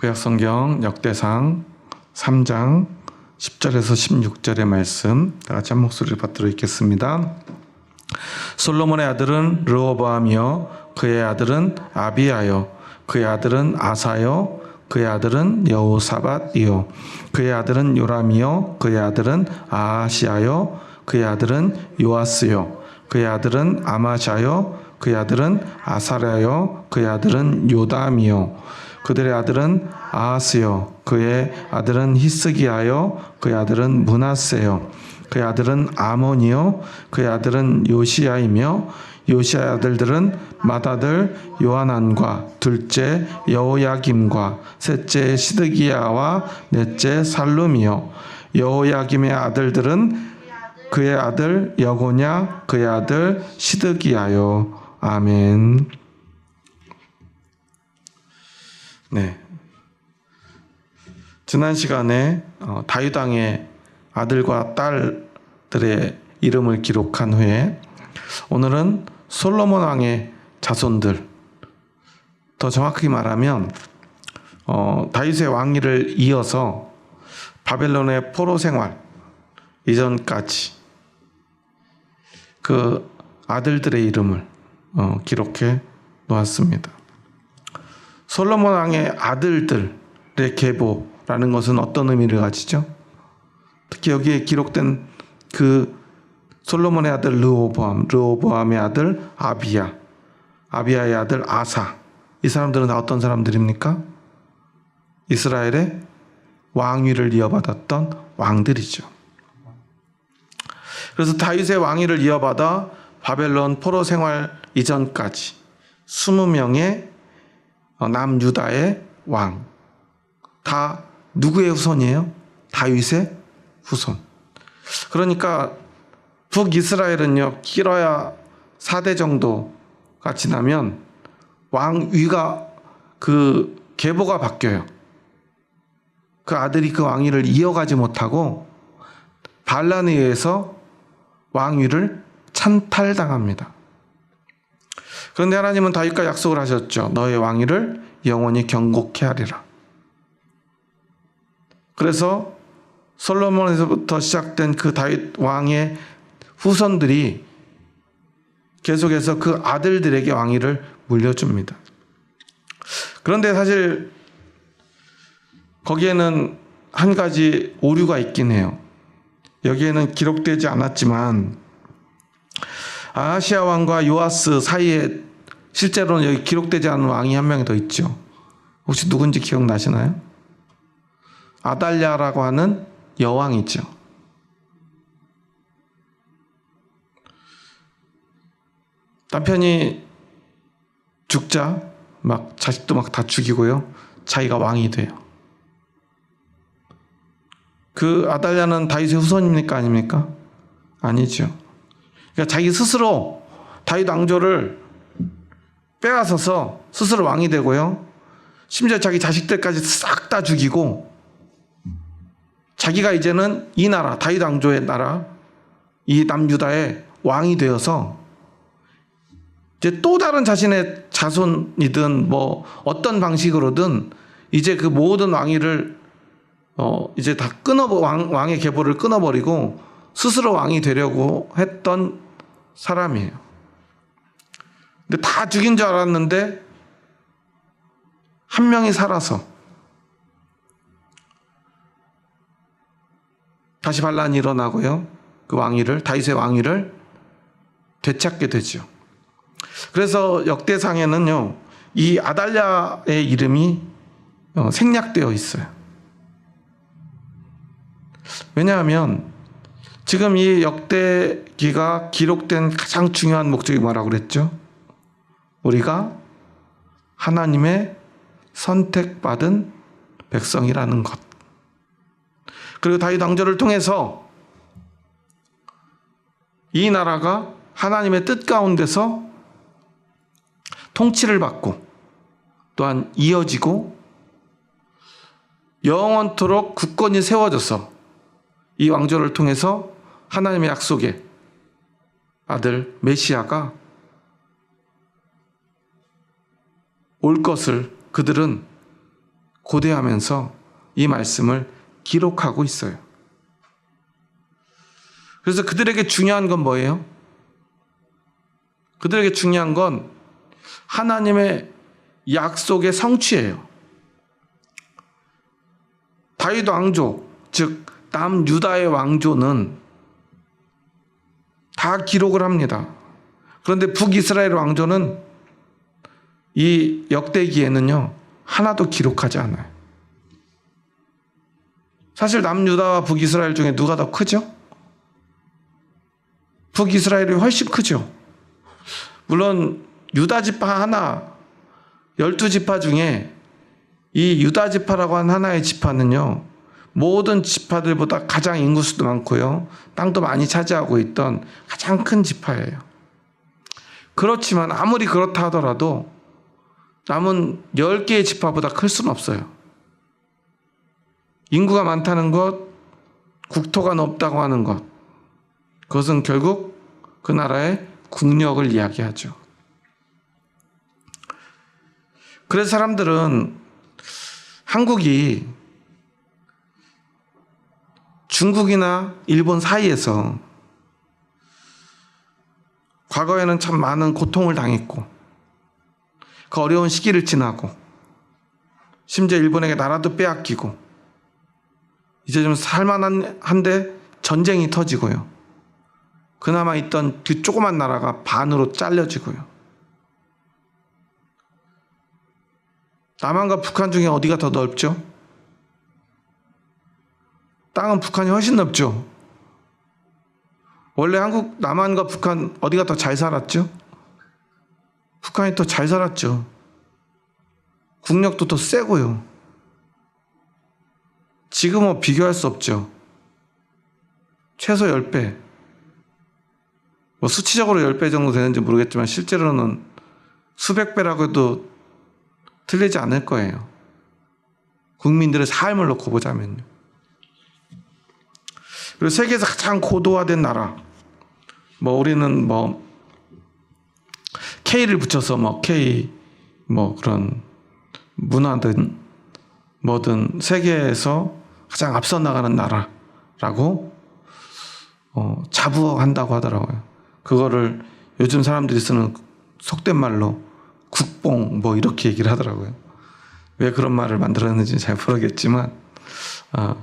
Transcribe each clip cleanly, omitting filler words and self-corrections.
구약성경 역대상 3장 10절에서 16절의 말씀 다 같이 한 목소리를 받들어 읽겠습니다. 솔로몬의 아들은 르호보암이요 그의 아들은 아비야요 그의 아들은 아사요 그의 아들은 여호사밧이요 그의 아들은 요람이요 그의 아들은 아하시야요 그의 아들은 요아스요 그의 아들은 아마샤요 그의 아들은 아사랴요 그의 아들은 요담이요 그들의 아들은 아하스요 그의 아들은 히스기야요 그의 아들은 므낫세요 그의 아들은 아몬이요 그의 아들은 요시야이며 요시야의 아들들은 맏아들 요하난과 둘째 여호야김과 셋째 시드기야와 넷째 살룸이요 여호야김의 아들들은 그의 아들 여고냐 그의 아들 시드기야요. 아멘. 네. 지난 시간에 다윗 왕의 아들과 딸들의 이름을 기록한 후에 오늘은 솔로몬 왕의 자손들, 더 정확하게 말하면 다윗의 왕위를 이어서 바벨론의 포로 생활 이전까지 그 아들들의 이름을 기록해 놓았습니다. 솔로몬 왕의 아들들의 계보라는 것은 어떤 의미를 가지죠? 특히 여기에 기록된 그 솔로몬의 아들 르호보암, 르호보암의 아들 아비야, 아비야의 아들 아사, 이 사람들은 다 어떤 사람들입니까? 이스라엘의 왕위를 이어받았던 왕들이죠. 그래서 다윗의 왕위를 이어받아 바벨론 포로 생활 이전까지 20명의 남유다의 왕, 다 누구의 후손이에요? 다윗의 후손. 그러니까 북이스라엘은요, 길어야 4대 정도가 지나면 왕위가 그 계보가 바뀌어요. 그 아들이 그 왕위를 이어가지 못하고 반란에 의해서 왕위를 찬탈당합니다. 그런데 하나님은 다윗과 약속을 하셨죠. 너의 왕위를 영원히 경고케 하리라. 그래서 솔로몬에서부터 시작된 그 다윗 왕의 후손들이 계속해서 그 아들들에게 왕위를 물려줍니다. 그런데 사실 거기에는 한 가지 오류가 있긴 해요. 여기에는 기록되지 않았지만 아하시야 왕과 요아스 사이에 실제로는 여기 기록되지 않은 왕이 한 명이 더 있죠. 혹시 누군지 기억나시나요? 아달랴라고 하는 여왕이죠. 남편이 죽자 막 자식도 막 다 죽이고요. 자기가 왕이 돼요. 그 아달랴는 다윗의 후손입니까? 아닙니까? 아니죠. 그러니까 자기 스스로 다윗 왕조를 빼앗아서 스스로 왕이 되고요. 심지어 자기 자식들까지 싹 다 죽이고 자기가 이제는 이 나라, 다윗 왕조의 나라, 이 남유다의 왕이 되어서 이제 또 다른 자신의 자손이든 뭐 어떤 방식으로든 이제 그 모든 왕위를 이제 다 왕의 계보를 끊어버리고 스스로 왕이 되려고 했던 사람이에요. 근데 다 죽인 줄 알았는데 한 명이 살아서 다시 반란이 일어나고요. 그 왕위를, 다윗의 왕위를 되찾게 되죠. 그래서 역대상에는요, 이 아달랴의 이름이 생략되어 있어요. 왜냐하면 지금 이 역대기가 기록된 가장 중요한 목적이 뭐라고 그랬죠? 우리가 하나님의 선택받은 백성이라는 것. 그리고 다윗 왕조를 통해서 이 나라가 하나님의 뜻 가운데서 통치를 받고 또한 이어지고 영원토록 굳건히 세워져서 이 왕조를 통해서 하나님의 약속의 아들 메시아가 올 것을 그들은 고대하면서 이 말씀을 기록하고 있어요. 그래서 그들에게 중요한 건 뭐예요? 그들에게 중요한 건 하나님의 약속의 성취예요. 다윗 왕조, 즉 남유다의 왕조는 다 기록을 합니다. 그런데 북이스라엘 왕조는 이 역대기에는요 하나도 기록하지 않아요. 사실 남유다와 북이스라엘 중에 누가 더 크죠? 북이스라엘이 훨씬 크죠. 물론 유다 지파 하나, 12지파 중에 이 유다 지파라고 한 하나의 지파는요 모든 지파들보다 가장 인구수도 많고요 땅도 많이 차지하고 있던 가장 큰 지파예요. 그렇지만 아무리 그렇다 하더라도 남은 10개의 지파보다 클 수는 없어요. 인구가 많다는 것, 국토가 넓다고 하는 것, 그것은 결국 그 나라의 국력을 이야기하죠. 그래서 사람들은 한국이 중국이나 일본 사이에서 과거에는 참 많은 고통을 당했고 그 어려운 시기를 지나고 심지어 일본에게 나라도 빼앗기고 이제 좀 살만한데 전쟁이 터지고요. 그나마 있던 그 조그만 나라가 반으로 잘려지고요. 남한과 북한 중에 어디가 더 넓죠? 땅은 북한이 훨씬 넓죠. 원래 남한과 북한 어디가 더 잘 살았죠? 북한이 더 잘 살았죠. 국력도 더 세고요. 지금은 비교할 수 없죠. 최소 10배. 수치적으로 10배 정도 되는지 모르겠지만 실제로는 수백 배라고 해도 틀리지 않을 거예요. 국민들의 삶을 놓고 보자면요. 그리고 세계에서 가장 고도화된 나라. 우리는 K를 붙여서 K 그런 문화든 뭐든 세계에서 가장 앞서 나가는 나라라고 자부한다고 하더라고요. 그거를 요즘 사람들이 쓰는 속된 말로 국뽕 이렇게 얘기를 하더라고요. 왜 그런 말을 만들었는지 잘 모르겠지만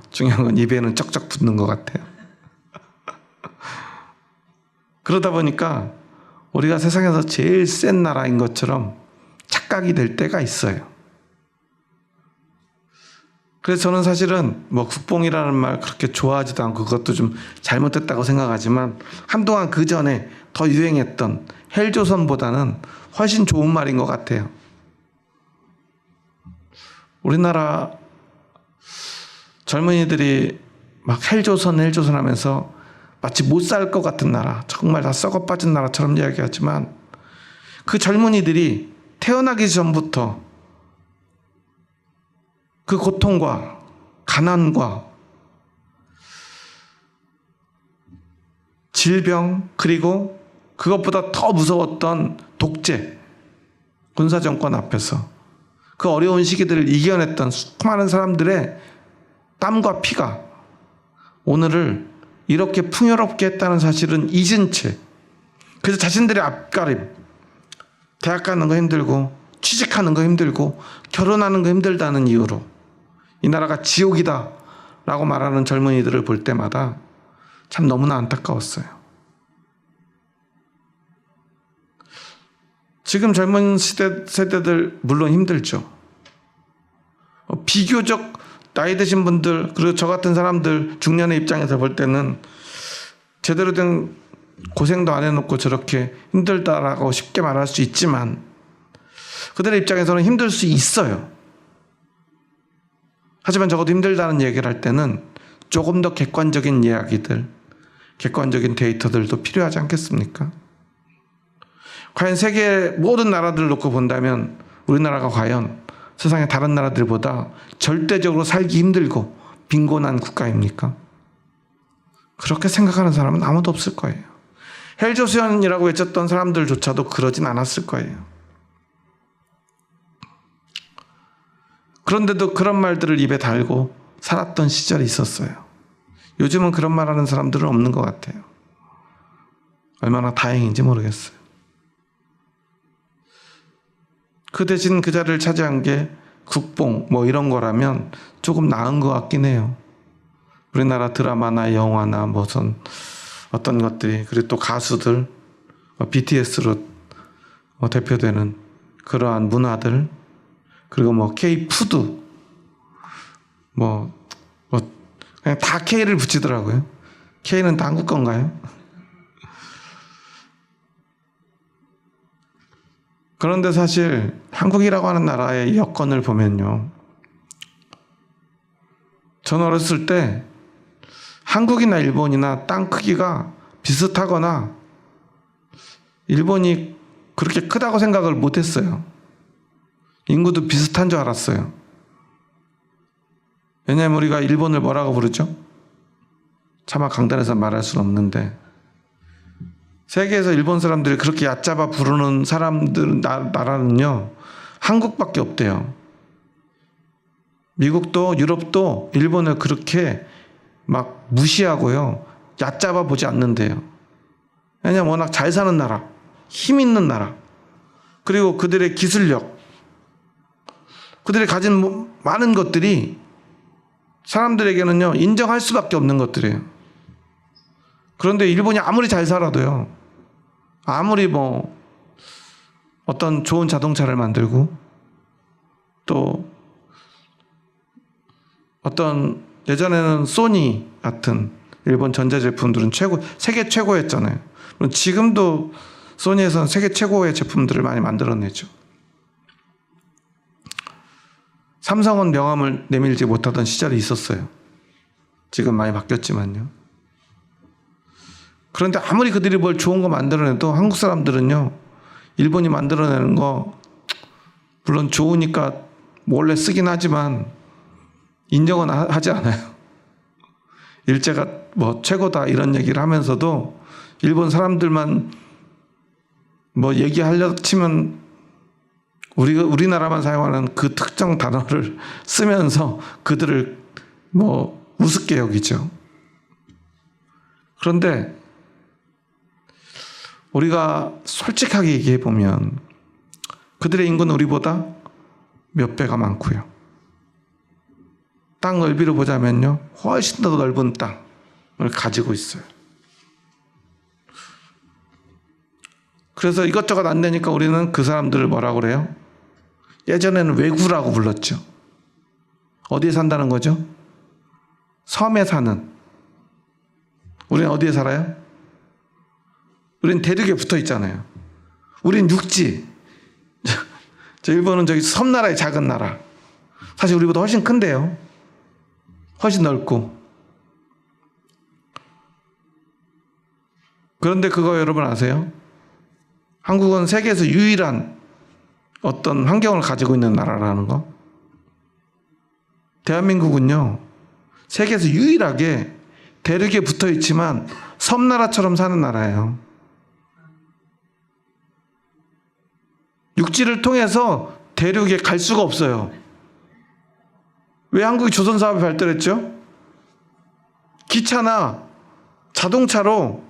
중요한 건 입에는 쩍쩍 붙는 것 같아요. 그러다 보니까 우리가 세상에서 제일 센 나라인 것처럼 착각이 될 때가 있어요. 그래서 저는 사실은 국뽕이라는 말 그렇게 좋아하지도 않고 그것도 좀 잘못됐다고 생각하지만 한동안 그 전에 더 유행했던 헬조선보다는 훨씬 좋은 말인 것 같아요. 우리나라 젊은이들이 헬조선 하면서 마치 못 살 것 같은 나라, 정말 다 썩어 빠진 나라처럼 이야기하지만 그 젊은이들이 태어나기 전부터 그 고통과 가난과 질병 그리고 그것보다 더 무서웠던 독재, 군사정권 앞에서 그 어려운 시기들을 이겨냈던 수많은 사람들의 땀과 피가 오늘을 이렇게 풍요롭게 했다는 사실은 잊은 채 그래서 자신들의 앞가림, 대학 가는 거 힘들고 취직하는 거 힘들고 결혼하는 거 힘들다는 이유로 이 나라가 지옥이다 라고 말하는 젊은이들을 볼 때마다 참 너무나 안타까웠어요. 지금 젊은 세대들 물론 힘들죠. 비교적 나이 드신 분들 그리고 저 같은 사람들 중년의 입장에서 볼 때는 제대로 된 고생도 안 해놓고 저렇게 힘들다라고 쉽게 말할 수 있지만 그들의 입장에서는 힘들 수 있어요. 하지만 적어도 힘들다는 얘기를 할 때는 조금 더 객관적인 이야기들, 객관적인 데이터들도 필요하지 않겠습니까? 과연 세계 모든 나라들을 놓고 본다면 우리나라가 과연 세상의 다른 나라들보다 절대적으로 살기 힘들고 빈곤한 국가입니까? 그렇게 생각하는 사람은 아무도 없을 거예요. 헬조선이라고 외쳤던 사람들조차도 그러진 않았을 거예요. 그런데도 그런 말들을 입에 달고 살았던 시절이 있었어요. 요즘은 그런 말 하는 사람들은 없는 것 같아요. 얼마나 다행인지 모르겠어요. 그 대신 그 자리를 차지한 게 국뽕 뭐 이런 거라면 조금 나은 것 같긴 해요. 우리나라 드라마나 영화나 무슨 어떤 것들이, 그리고 또 가수들, BTS로 대표되는 그러한 문화들, 그리고 뭐 K-푸드, 그냥 다 K를 붙이더라고요. K는 다 한국 건가요? 그런데 사실 한국이라고 하는 나라의 여건을 보면요, 전 어렸을 때 한국이나 일본이나 땅 크기가 비슷하거나 일본이 그렇게 크다고 생각을 못했어요. 인구도 비슷한 줄 알았어요. 왜냐하면 우리가 일본을 뭐라고 부르죠? 차마 강단에서 말할 수는 없는데, 세계에서 일본 사람들이 그렇게 얕잡아 부르는 사람들 나라는요, 한국밖에 없대요. 미국도 유럽도 일본을 그렇게 막 무시하고요, 얕잡아 보지 않는데요. 왜냐하면 워낙 잘 사는 나라, 힘 있는 나라, 그리고 그들의 기술력, 그들이 가진 많은 것들이 사람들에게는요 인정할 수밖에 없는 것들이에요. 그런데 일본이 아무리 잘 살아도요, 아무리 어떤 좋은 자동차를 만들고 또 어떤 예전에는 소니 같은 일본 전자제품들은 세계 최고였잖아요. 지금도 소니에서는 세계 최고의 제품들을 많이 만들어내죠. 삼성은 명함을 내밀지 못하던 시절이 있었어요. 지금 많이 바뀌었지만요. 그런데 아무리 그들이 뭘 좋은 거 만들어내도 한국 사람들은요, 일본이 만들어내는 거 물론 좋으니까 몰래 쓰긴 하지만 인정은 하지 않아요. 일제가 최고다 이런 얘기를 하면서도 일본 사람들만 얘기하려 치면 우리나라만 사용하는 그 특정 단어를 쓰면서 그들을 우습게 여기죠. 그런데 우리가 솔직하게 얘기해 보면 그들의 인구는 우리보다 몇 배가 많고요. 땅 넓이로 보자면요, 훨씬 더 넓은 땅을 가지고 있어요. 그래서 이것저것 안 되니까 우리는 그 사람들을 뭐라고 그래요? 예전에는 외구라고 불렀죠. 어디에 산다는 거죠? 섬에 사는. 우리는 어디에 살아요? 우리는 대륙에 붙어 있잖아요. 우리는 육지. 저 일본은 저기 섬나라의 작은 나라. 사실 우리보다 훨씬 큰데요. 훨씬 넓고. 그런데 그거 여러분 아세요? 한국은 세계에서 유일한 어떤 환경을 가지고 있는 나라라는 거. 대한민국은요, 세계에서 유일하게 대륙에 붙어 있지만 섬나라처럼 사는 나라예요. 육지를 통해서 대륙에 갈 수가 없어요. 왜 한국이 조선사업이 발달했죠? 기차나 자동차로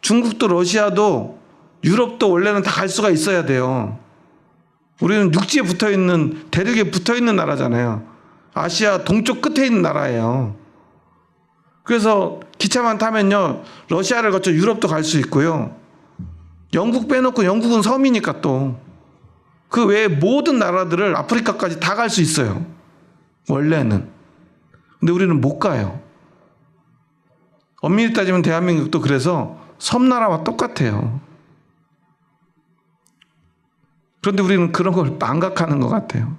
중국도 러시아도 유럽도 원래는 다 갈 수가 있어야 돼요. 우리는 육지에 붙어있는, 대륙에 붙어있는 나라잖아요. 아시아 동쪽 끝에 있는 나라예요. 그래서 기차만 타면요, 러시아를 거쳐 유럽도 갈 수 있고요. 영국 빼놓고, 영국은 섬이니까 또 그 외에 모든 나라들을 아프리카까지 다 갈 수 있어요, 원래는. 근데 우리는 못 가요. 엄밀히 따지면 대한민국도 그래서 섬나라와 똑같아요. 그런데 우리는 그런 걸 망각하는 것 같아요.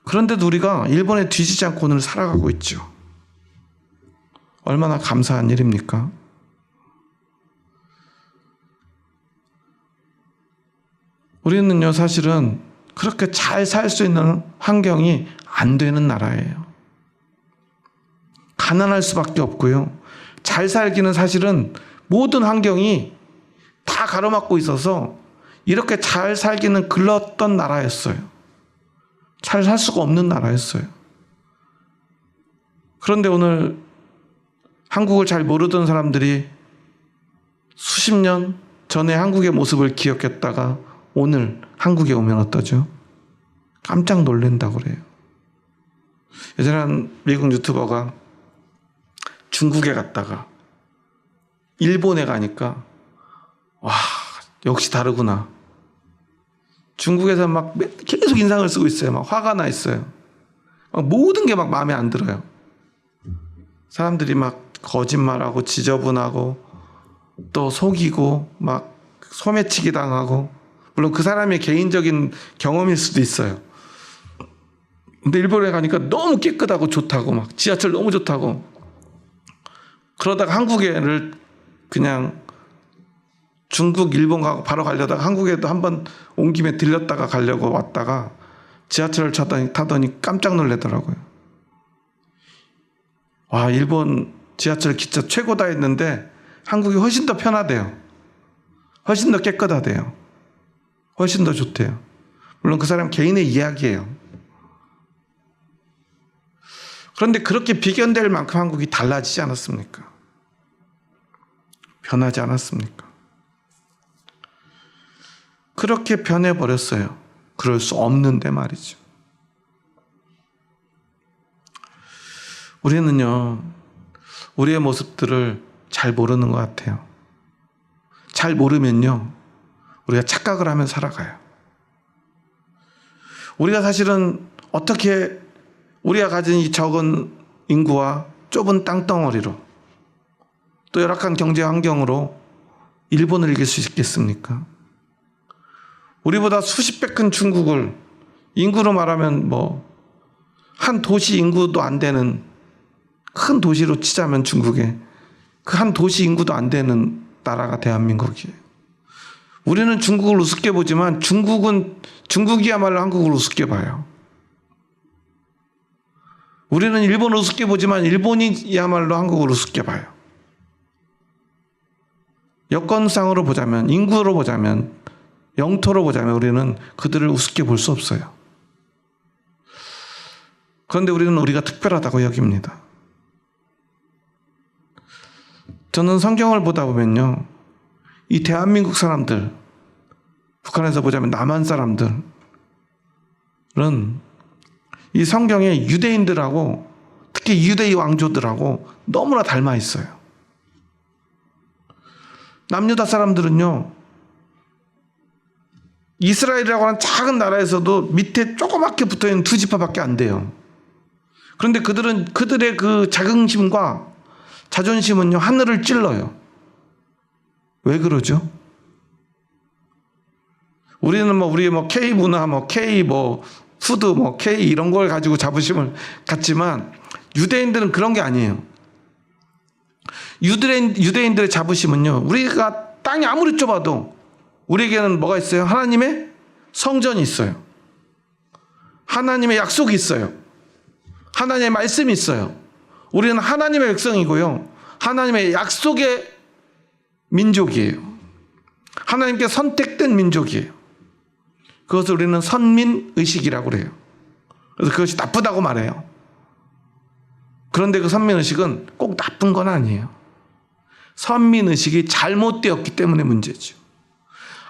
그런데도 우리가 일본에 뒤지지 않고 오늘 살아가고 있죠. 얼마나 감사한 일입니까? 우리는요, 사실은 그렇게 잘 살 수 있는 환경이 안 되는 나라예요. 가난할 수밖에 없고요. 잘 살기는 사실은 모든 환경이 다 가로막고 있어서 이렇게 잘 살기는 글렀던 나라였어요. 잘 살 수가 없는 나라였어요. 그런데 오늘 한국을 잘 모르던 사람들이 수십 년 전에 한국의 모습을 기억했다가 오늘 한국에 오면 어떠죠? 깜짝 놀란다고 그래요. 예전에 한 미국 유튜버가 중국에 갔다가 일본에 가니까 와, 역시 다르구나. 중국에서 막 계속 인상을 쓰고 있어요. 막 화가 나 있어요. 막 모든 게 막 마음에 안 들어요. 사람들이 막 거짓말하고 지저분하고 또 속이고 막 소매치기 당하고, 물론 그 사람의 개인적인 경험일 수도 있어요. 근데 일본에 가니까 너무 깨끗하고 좋다고, 막 지하철 너무 좋다고. 그러다가 한국에를 그냥 중국, 일본 가고 바로 가려다가 한국에도 한번 온 김에 들렸다가 가려고 왔다가 지하철을 타더니 깜짝 놀라더라고요. 와, 일본 지하철 기차 최고다 했는데 한국이 훨씬 더 편하대요. 훨씬 더 깨끗하대요. 훨씬 더 좋대요. 물론 그 사람 개인의 이야기예요. 그런데 그렇게 비견될 만큼 한국이 달라지지 않았습니까? 변하지 않았습니까? 그렇게 변해버렸어요. 그럴 수 없는데 말이죠. 우리는요, 우리의 모습들을 잘 모르는 것 같아요. 잘 모르면요, 우리가 착각을 하며 살아가요. 우리가 사실은 어떻게 우리가 가진 이 적은 인구와 좁은 땅덩어리로 또 열악한 경제 환경으로 일본을 이길 수 있겠습니까? 우리보다 수십 배 큰 중국을 인구로 말하면 한 도시 인구도 안 되는 큰 도시로 치자면 중국에 그 한 도시 인구도 안 되는 나라가 대한민국이에요. 우리는 중국을 우습게 보지만 중국이야말로 한국을 우습게 봐요. 우리는 일본을 우습게 보지만 일본이야말로 한국을 우습게 봐요. 여건상으로 보자면, 인구로 보자면, 영토로 보자면 우리는 그들을 우습게 볼 수 없어요. 그런데 우리는 우리가 특별하다고 여깁니다. 저는 성경을 보다 보면요, 이 대한민국 사람들, 북한에서 보자면 남한 사람들은 이 성경의 유대인들하고 특히 유대의 왕조들하고 너무나 닮아 있어요. 남유다 사람들은요, 이스라엘이라고 하는 작은 나라에서도 밑에 조그맣게 붙어있는 두 지파밖에 안 돼요. 그런데 그들의 그 자긍심과 자존심은요, 하늘을 찔러요. 왜 그러죠? 우리는 우리의 K 문화, K 푸드, K 이런 걸 가지고 자부심을 갖지만 유대인들은 그런 게 아니에요. 유대인들의 자부심은요, 우리가 땅이 아무리 좁아도 우리에게는 뭐가 있어요? 하나님의 성전이 있어요. 하나님의 약속이 있어요. 하나님의 말씀이 있어요. 우리는 하나님의 백성이고요, 하나님의 약속의 민족이에요. 하나님께 선택된 민족이에요. 그것을 우리는 선민의식이라고 그래요. 그래서 그것이 나쁘다고 말해요. 그런데 그 선민의식은 꼭 나쁜 건 아니에요. 선민의식이 잘못되었기 때문에 문제죠.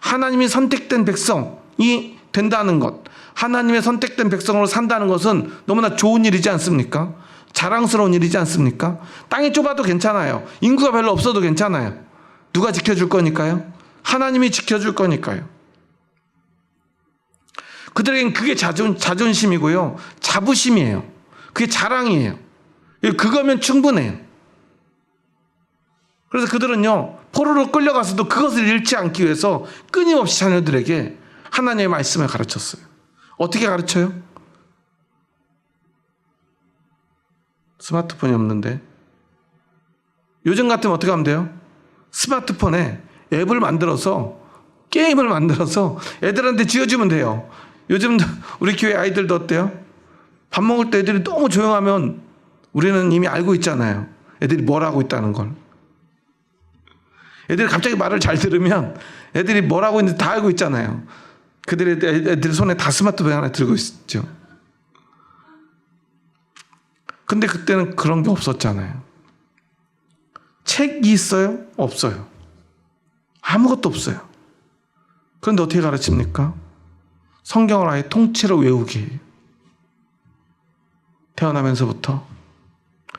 하나님이 선택된 백성이 된다는 것, 하나님의 선택된 백성으로 산다는 것은 너무나 좋은 일이지 않습니까? 자랑스러운 일이지 않습니까? 땅이 좁아도 괜찮아요. 인구가 별로 없어도 괜찮아요. 누가 지켜줄 거니까요? 하나님이 지켜줄 거니까요. 그들에겐 그게 자존심이고요, 자부심이에요. 그게 자랑이에요. 그거면 충분해요. 그래서 그들은요, 포로로 끌려가서도 그것을 잃지 않기 위해서 끊임없이 자녀들에게 하나님의 말씀을 가르쳤어요. 어떻게 가르쳐요? 스마트폰이 없는데 요즘 같으면 어떻게 하면 돼요? 스마트폰에 앱을 만들어서, 게임을 만들어서 애들한테 지어주면 돼요. 요즘 우리 교회 아이들도 어때요? 밥 먹을 때 애들이 너무 조용하면 우리는 이미 알고 있잖아요. 애들이 뭘 하고 있다는 걸. 애들이 갑자기 말을 잘 들으면 애들이 뭘 하고 있는지 다 알고 있잖아요. 애들 손에 다 스마트폰 하나 들고 있죠. 근데 그때는 그런 게 없었잖아요. 책이 있어요? 없어요. 아무것도 없어요. 그런데 어떻게 가르칩니까? 성경을 아예 통째로 외우게 해요. 태어나면서부터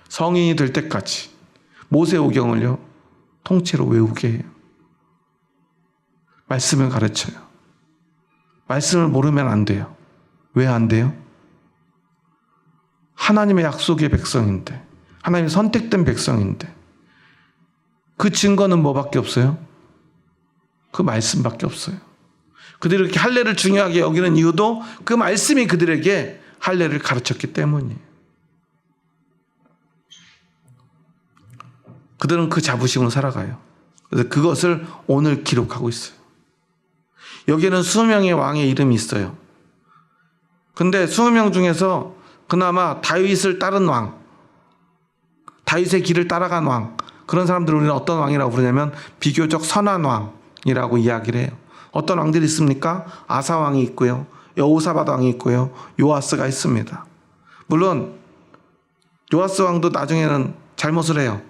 성인이 될 때까지 모세오경을요 통째로 외우게 해요. 말씀을 가르쳐요. 말씀을 모르면 안 돼요. 왜 안 돼요? 하나님의 약속의 백성인데, 하나님의 선택된 백성인데, 그 증거는 뭐밖에 없어요? 그 말씀밖에 없어요. 그들이 이렇게 할례를 중요하게 여기는 이유도 그 말씀이 그들에게 할례를 가르쳤기 때문이에요. 그들은 그 자부심으로 살아가요. 그래서 그것을 오늘 기록하고 있어요. 여기에는 20명의 왕의 이름이 있어요. 근데 20명 중에서 그나마 다윗을 따른 왕, 다윗의 길을 따라간 왕, 그런 사람들을 우리는 어떤 왕이라고 부르냐면 비교적 선한 왕이라고 이야기를 해요. 어떤 왕들이 있습니까? 아사 왕이 있고요, 여호사밧 왕이 있고요, 요아스가 있습니다. 물론 요아스 왕도 나중에는 잘못을 해요.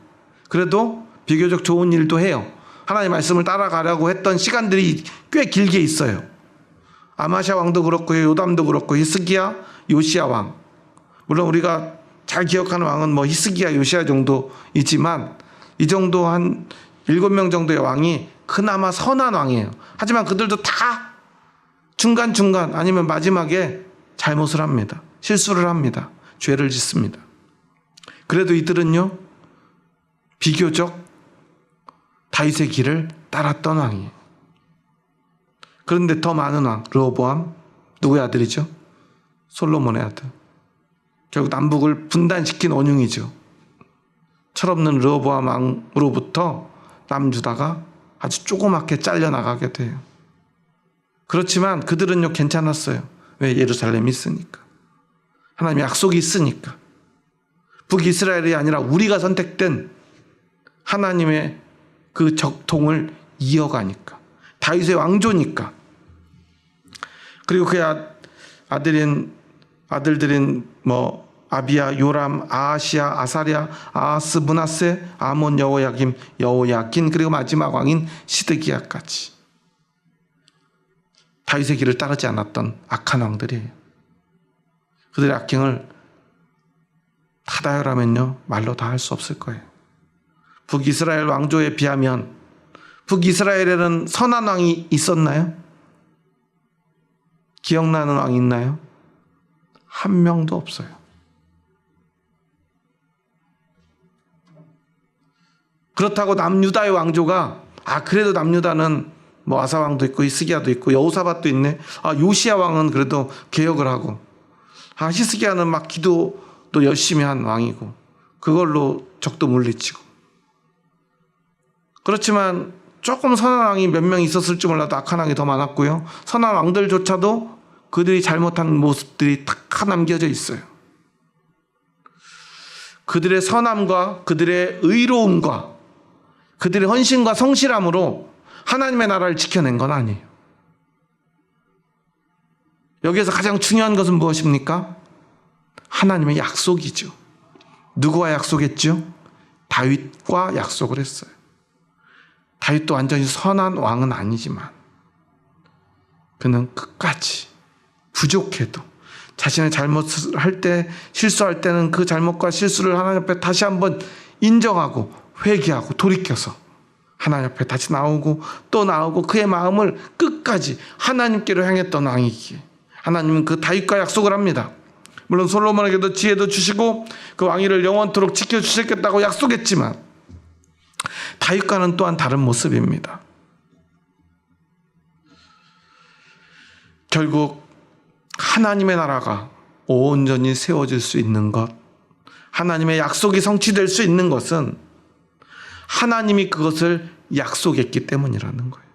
그래도 비교적 좋은 일도 해요. 하나님의 말씀을 따라가려고 했던 시간들이 꽤 길게 있어요. 아마샤 왕도 그렇고요, 요담도 그렇고, 히스기야, 요시야 왕. 물론 우리가 잘 기억하는 왕은 뭐 히스기야, 요시야 정도이지만 이 정도 한 7명 정도의 왕이 그나마 선한 왕이에요. 하지만 그들도 다 중간중간 아니면 마지막에 잘못을 합니다. 실수를 합니다. 죄를 짓습니다. 그래도 이들은요 비교적 다윗의 길을 따랐던 왕이에요. 그런데 더 많은 왕 르호보암, 누구의 아들이죠? 솔로몬의 아들. 결국 남북을 분단시킨 원흉이죠. 철없는 르호보암 왕으로부터 남유다가 아주 조그맣게 잘려나가게 돼요. 그렇지만 그들은요 괜찮았어요. 왜? 예루살렘이 있으니까. 하나님의 약속이 있으니까. 북이스라엘이 아니라 우리가 선택된 하나님의 그 적통을 이어가니까. 다윗의 왕조니까. 그리고 그의 아들들인 뭐 아비야, 요람, 아하시야, 아사랴, 아하스, 므낫세, 아몬, 여호야김, 여호야킨, 그리고 마지막 왕인 시드기야까지 다윗의 길을 따르지 않았던 악한 왕들이에요. 그들의 악행을 다 다혈하면요 말로 다 할 수 없을 거예요. 북이스라엘 왕조에 비하면 북이스라엘에는 선한 왕이 있었나요? 기억나는 왕이 있나요? 한 명도 없어요. 그렇다고 남유다의 왕조가 그래도 남유다는 뭐 아사 왕도 있고 히스기야도 있고 여호사밧도 있네. 요시야 왕은 그래도 개혁을 하고 히스기야는 막 기도도 열심히 한 왕이고 그걸로 적도 물리치고. 그렇지만 조금 선한 왕이 몇 명 있었을지 몰라도 악한 왕이 더 많았고요. 선한 왕들조차도 그들이 잘못한 모습들이 다 남겨져 있어요. 그들의 선함과 그들의 의로움과 그들의 헌신과 성실함으로 하나님의 나라를 지켜낸 건 아니에요. 여기에서 가장 중요한 것은 무엇입니까? 하나님의 약속이죠. 누구와 약속했죠? 다윗과 약속을 했어요. 다윗도 완전히 선한 왕은 아니지만 그는 끝까지 부족해도 자신의 잘못을 할 때, 실수할 때는 그 잘못과 실수를 하나님 앞에 다시 한번 인정하고 회개하고 돌이켜서 하나님 앞에 다시 나오고 또 나오고 그의 마음을 끝까지 하나님께로 향했던 왕이기에 하나님은 그 다윗과 약속을 합니다. 물론 솔로몬에게도 지혜도 주시고 그 왕위를 영원토록 지켜주시겠다고 약속했지만 다윗과는 또한 다른 모습입니다. 결국 하나님의 나라가 온전히 세워질 수 있는 것, 하나님의 약속이 성취될 수 있는 것은 하나님이 그것을 약속했기 때문이라는 거예요.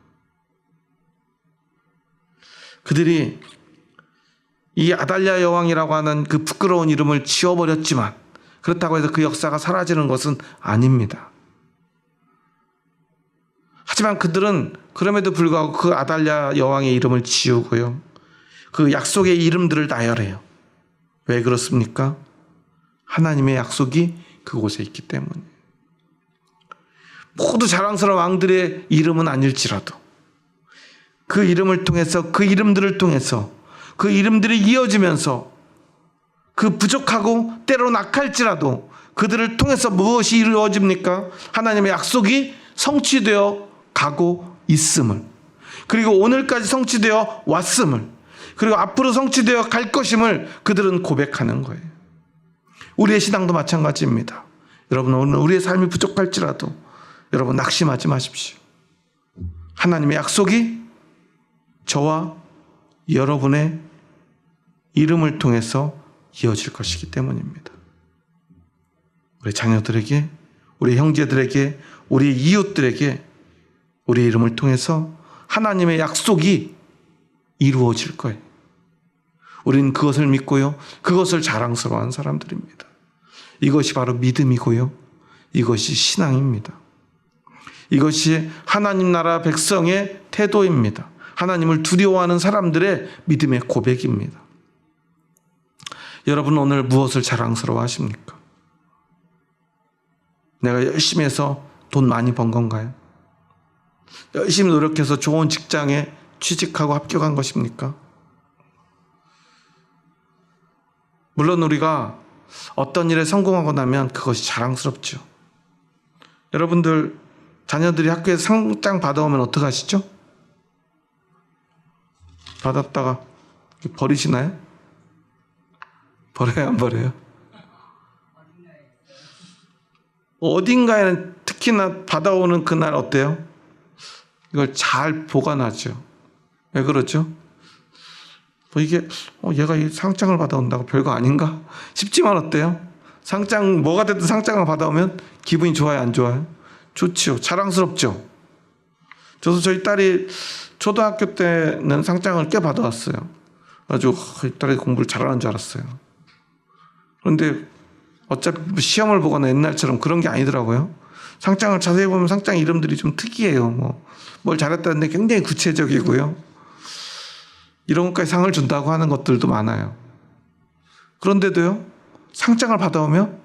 그들이 이 아달랴 여왕이라고 하는 그 부끄러운 이름을 지워버렸지만 그렇다고 해서 그 역사가 사라지는 것은 아닙니다. 하지만 그들은 그럼에도 불구하고 그 아달랴 여왕의 이름을 지우고요, 그 약속의 이름들을 나열해요. 왜 그렇습니까? 하나님의 약속이 그곳에 있기 때문이에요. 모두 자랑스러운 왕들의 이름은 아닐지라도 그 이름을 통해서, 그 이름들을 통해서, 그 이름들이 이어지면서 그 부족하고 때로는 악할지라도 그들을 통해서 무엇이 이루어집니까? 하나님의 약속이 성취되어 가고 있음을, 그리고 오늘까지 성취되어 왔음을, 그리고 앞으로 성취되어 갈 것임을 그들은 고백하는 거예요. 우리의 신앙도 마찬가지입니다. 여러분, 오늘 우리의 삶이 부족할지라도 여러분 낙심하지 마십시오. 하나님의 약속이 저와 여러분의 이름을 통해서 이어질 것이기 때문입니다. 우리 자녀들에게, 우리 형제들에게, 우리 이웃들에게 우리 이름을 통해서 하나님의 약속이 이루어질 거예요. 우리는 그것을 믿고요, 그것을 자랑스러워하는 사람들입니다. 이것이 바로 믿음이고요, 이것이 신앙입니다. 이것이 하나님 나라 백성의 태도입니다. 하나님을 두려워하는 사람들의 믿음의 고백입니다. 여러분, 오늘 무엇을 자랑스러워 하십니까? 내가 열심히 해서 돈 많이 번 건가요? 열심히 노력해서 좋은 직장에 취직하고 합격한 것입니까? 물론 우리가 어떤 일에 성공하고 나면 그것이 자랑스럽죠. 여러분들 자녀들이 학교에서 상장 받아오면 어떡하시죠? 받았다가 버리시나요? 버려요, 안 버려요? 어딘가에는 특히나 받아오는 그날 어때요? 이걸 잘 보관하죠. 왜 그러죠? 이게 얘가 이 상장을 받아온다고 별거 아닌가 싶지만 어때요? 상장, 뭐가 됐든 상장을 받아오면 기분이 좋아요, 안 좋아요? 좋지요. 자랑스럽죠. 저도 저희 딸이 초등학교 때는 상장을 꽤 받아왔어요. 아주 딸이 공부를 잘하는 줄 알았어요. 그런데 어차피 시험을 보거나 옛날처럼 그런 게 아니더라고요. 상장을 자세히 보면 상장 이름들이 좀 특이해요. 뭘 잘했다는데 굉장히 구체적이고요. 이런 것까지 상을 준다고 하는 것들도 많아요. 그런데도요, 상장을 받아오면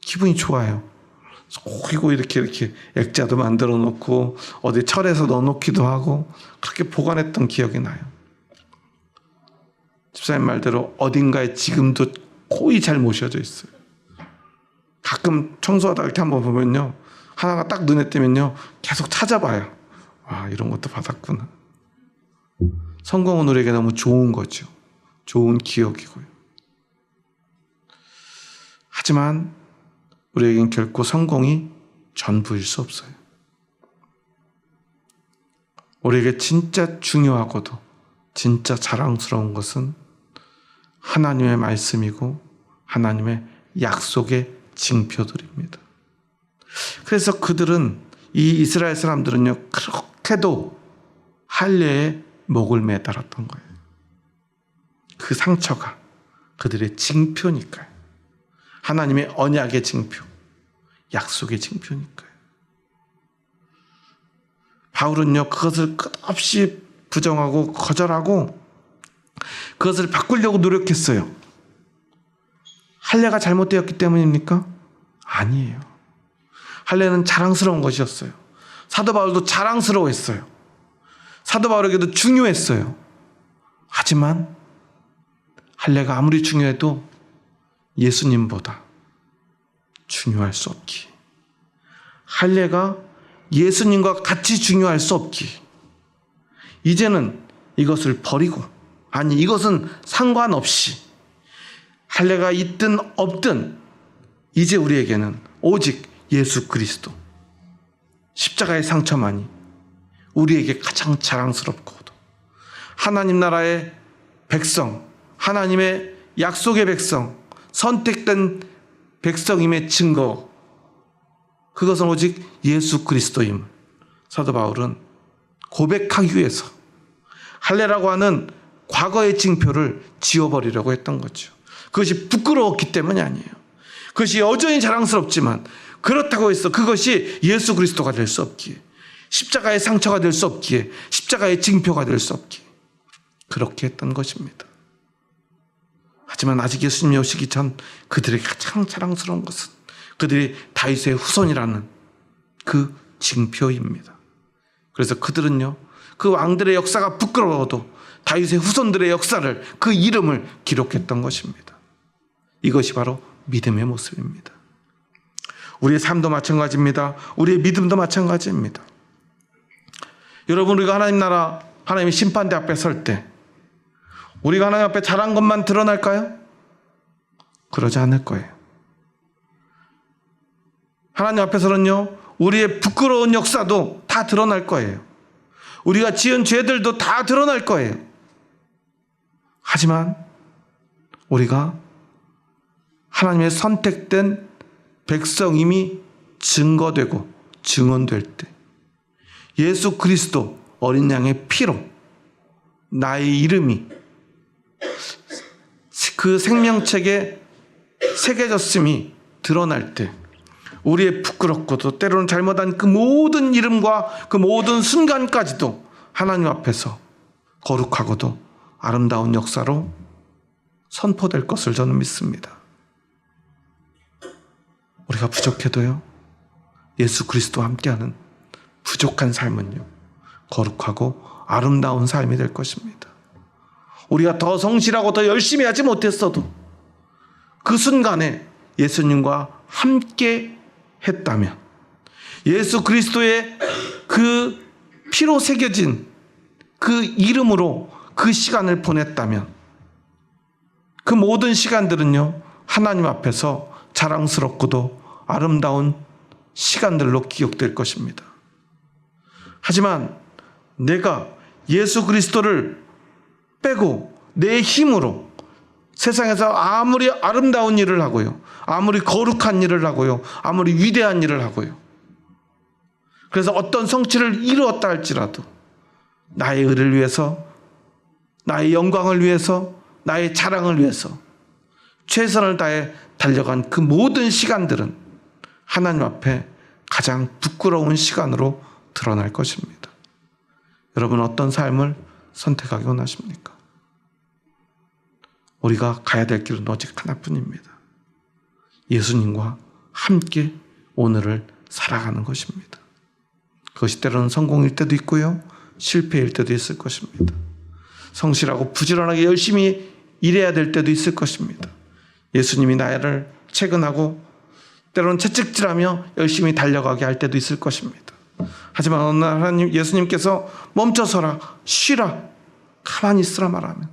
기분이 좋아요. 그리고 이렇게 액자도 만들어 놓고 어디 철에서 넣어놓기도 하고 그렇게 보관했던 기억이 나요. 집사님 말대로 어딘가에 지금도 거의 잘 모셔져 있어요. 가끔 청소하다 이렇게 한번 보면요, 하나가 딱 눈에 띄면요 계속 찾아봐요. 와, 이런 것도 받았구나. 성공은 우리에게 너무 좋은 거죠. 좋은 기억이고요. 하지만 우리에겐 결코 성공이 전부일 수 없어요. 우리에게 진짜 중요하고도 진짜 자랑스러운 것은 하나님의 말씀이고 하나님의 약속의 징표들입니다. 그래서 그들은, 이 이스라엘 사람들은요, 그렇게도 할례에 목을 매달았던 거예요. 그 상처가 그들의 징표니까요. 하나님의 언약의 징표, 약속의 징표니까요. 바울은요, 그것을 끝없이 부정하고 거절하고 그것을 바꾸려고 노력했어요. 할례가 잘못되었기 때문입니까? 아니에요. 할례는 자랑스러운 것이었어요. 사도 바울도 자랑스러워했어요. 사도 바울에게도 중요했어요. 하지만 할례가 아무리 중요해도 예수님보다 중요할 수 없기, 할례가 예수님과 같이 중요할 수 없기, 이제는 이것을 버리고, 아니 이것은 상관없이 할례가 있든 없든 이제 우리에게는 오직 예수 그리스도, 십자가의 상처만이 우리에게 가장 자랑스럽고도 하나님 나라의 백성, 하나님의 약속의 백성, 선택된 백성임의 증거, 그것은 오직 예수 그리스도임을 사도 바울은 고백하기 위해서 할례라고 하는 과거의 징표를 지워버리려고 했던 거죠. 그것이 부끄러웠기 때문이 아니에요. 그것이 여전히 자랑스럽지만 그렇다고 해서 그것이 예수 그리스도가 될 수 없기에, 십자가의 상처가 될 수 없기에, 십자가의 징표가 될 수 없기에 그렇게 했던 것입니다. 하지만 아직 예수님이 오시기 전 그들에게 가장 자랑스러운 것은 그들이 다윗의 후손이라는 그 징표입니다. 그래서 그들은요, 그 왕들의 역사가 부끄러워도 다윗의 후손들의 역사를, 그 이름을 기록했던 것입니다. 이것이 바로 믿음의 모습입니다. 우리의 삶도 마찬가지입니다. 우리의 믿음도 마찬가지입니다. 여러분, 우리가 하나님 나라, 하나님의 심판대 앞에 설 때 우리가 하나님 앞에 잘한 것만 드러날까요? 그러지 않을 거예요. 하나님 앞에서는요, 우리의 부끄러운 역사도 다 드러날 거예요. 우리가 지은 죄들도 다 드러날 거예요. 하지만 우리가 하나님의 선택된 백성임이 증거되고 증언될 때, 예수 그리스도 어린 양의 피로 나의 이름이 그 생명책에 새겨졌음이 드러날 때, 우리의 부끄럽고도 때로는 잘못한 그 모든 이름과 그 모든 순간까지도 하나님 앞에서 거룩하고도 아름다운 역사로 선포될 것을 저는 믿습니다. 우리가 부족해도요, 예수 그리스도와 함께하는 부족한 삶은요, 거룩하고 아름다운 삶이 될 것입니다. 우리가 더 성실하고 더 열심히 하지 못했어도 그 순간에 예수님과 함께 했다면, 예수 그리스도의 그 피로 새겨진 그 이름으로 그 시간을 보냈다면, 그 모든 시간들은요, 하나님 앞에서 자랑스럽고도 아름다운 시간들로 기억될 것입니다. 하지만 내가 예수 그리스도를 빼고 내 힘으로 세상에서 아무리 아름다운 일을 하고요, 아무리 거룩한 일을 하고요, 아무리 위대한 일을 하고요, 그래서 어떤 성취를 이루었다 할지라도 나의 의를 위해서, 나의 영광을 위해서, 나의 자랑을 위해서 최선을 다해 달려간 그 모든 시간들은 하나님 앞에 가장 부끄러운 시간으로 드러날 것입니다. 여러분, 어떤 삶을 선택하기 원하십니까? 우리가 가야 될 길은 오직 하나뿐입니다. 예수님과 함께 오늘을 살아가는 것입니다. 그것이 때로는 성공일 때도 있고요, 실패일 때도 있을 것입니다. 성실하고 부지런하게 열심히 일해야 될 때도 있을 것입니다. 예수님이 나를 채근하고 때로는 채찍질하며 열심히 달려가게 할 때도 있을 것입니다. 하지만 어느 날 하나님, 예수님께서 멈춰서라, 쉬라, 가만히 있으라 말하면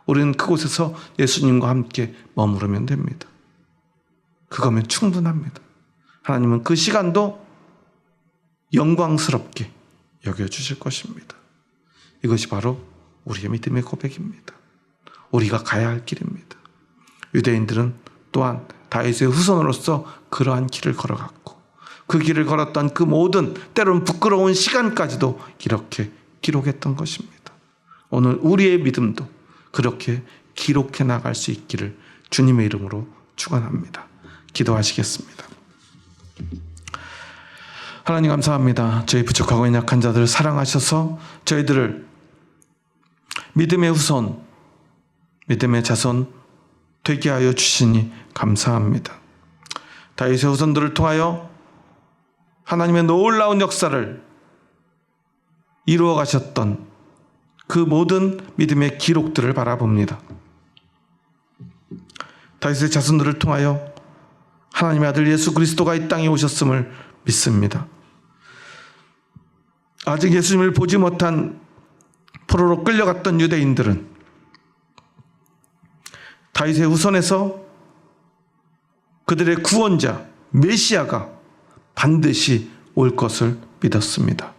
우리는 그곳에서 예수님과 함께 머무르면 됩니다. 그거면 충분합니다. 하나님은 그 시간도 영광스럽게 여겨주실 것입니다. 이것이 바로 우리의 믿음의 고백입니다. 우리가 가야 할 길입니다. 유대인들은 또한 다윗의 후손으로서 그러한 길을 걸어갔고, 그 길을 걸었던 그 모든 때로는 부끄러운 시간까지도 이렇게 기록했던 것입니다. 오늘 우리의 믿음도 그렇게 기록해 나갈 수 있기를 주님의 이름으로 축원합니다. 기도하시겠습니다. 하나님, 감사합니다. 저희 부족하고 연약한 자들을 사랑하셔서 저희들을 믿음의 후손, 믿음의 자손 되게 하여 주시니 감사합니다. 다윗의 후손들을 통하여 하나님의 놀라운 역사를 이루어 가셨던 그 모든 믿음의 기록들을 바라봅니다. 다윗의 자손들을 통하여 하나님의 아들 예수 그리스도가 이 땅에 오셨음을 믿습니다. 아직 예수님을 보지 못한 포로로 끌려갔던 유대인들은 다윗의 후손에서 그들의 구원자 메시아가 반드시 올 것을 믿었습니다.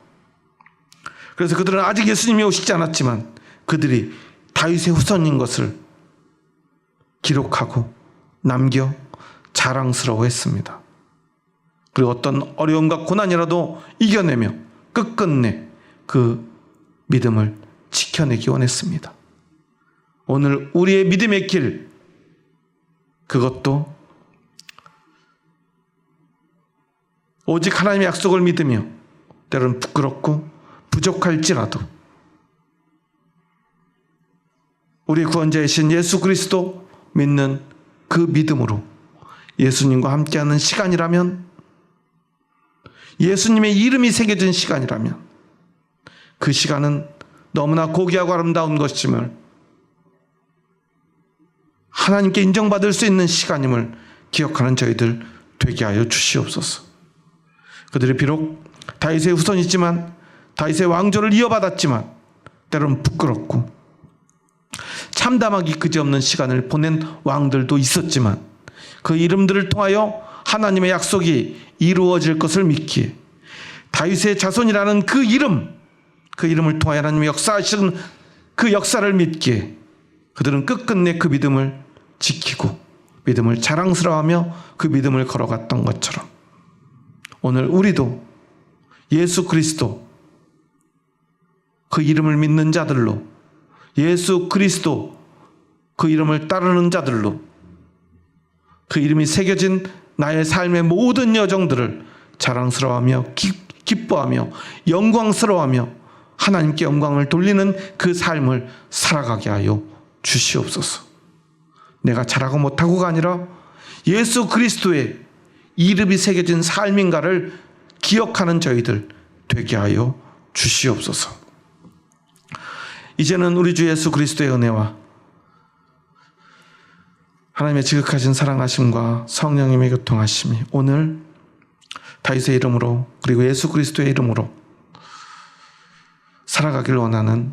그래서 그들은 아직 예수님이 오시지 않았지만 그들이 다윗의 후손인 것을 기록하고 남겨 자랑스러워했습니다. 그리고 어떤 어려움과 고난이라도 이겨내며 끝끝내 그 믿음을 지켜내기 원했습니다. 오늘 우리의 믿음의 길, 그것도 오직 하나님의 약속을 믿으며 때로는 부끄럽고 부족할지라도 우리 구원자이신 예수 그리스도 믿는 그 믿음으로 예수님과 함께하는 시간이라면, 예수님의 이름이 새겨진 시간이라면 그 시간은 너무나 고귀하고 아름다운 것임을, 하나님께 인정받을 수 있는 시간임을 기억하는 저희들 되게 하여 주시옵소서. 그들이 비록 다윗의 후손이지만, 다윗의 왕조를 이어받았지만 때로는 부끄럽고 참담하기 그지없는 시간을 보낸 왕들도 있었지만, 그 이름들을 통하여 하나님의 약속이 이루어질 것을 믿기에 다윗의 자손이라는 그 이름을 통하여 하나님의 역사하시는 그 역사를 믿기에 그들은 끝끝내 그 믿음을 지키고 믿음을 자랑스러워하며 그 믿음을 걸어갔던 것처럼, 오늘 우리도 예수 그리스도 그 이름을 믿는 자들로, 예수 그리스도 그 이름을 따르는 자들로, 그 이름이 새겨진 나의 삶의 모든 여정들을 자랑스러워하며 기뻐하며 영광스러워하며 하나님께 영광을 돌리는 그 삶을 살아가게 하여 주시옵소서. 내가 잘하고 못하고가 아니라 예수 그리스도의 이름이 새겨진 삶인가를 기억하는 저희들 되게 하여 주시옵소서. 이제는 우리 주 예수 그리스도의 은혜와 하나님의 지극하신 사랑하심과 성령님의 교통하심이 오늘 다윗의 이름으로, 그리고 예수 그리스도의 이름으로 살아가길 원하는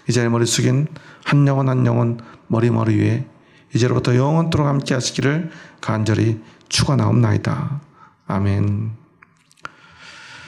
이제 머리 숙인 한 영혼 머리 위에 이제로부터 영원토록 함께 하시기를 간절히 축원하옵나이다. 아멘.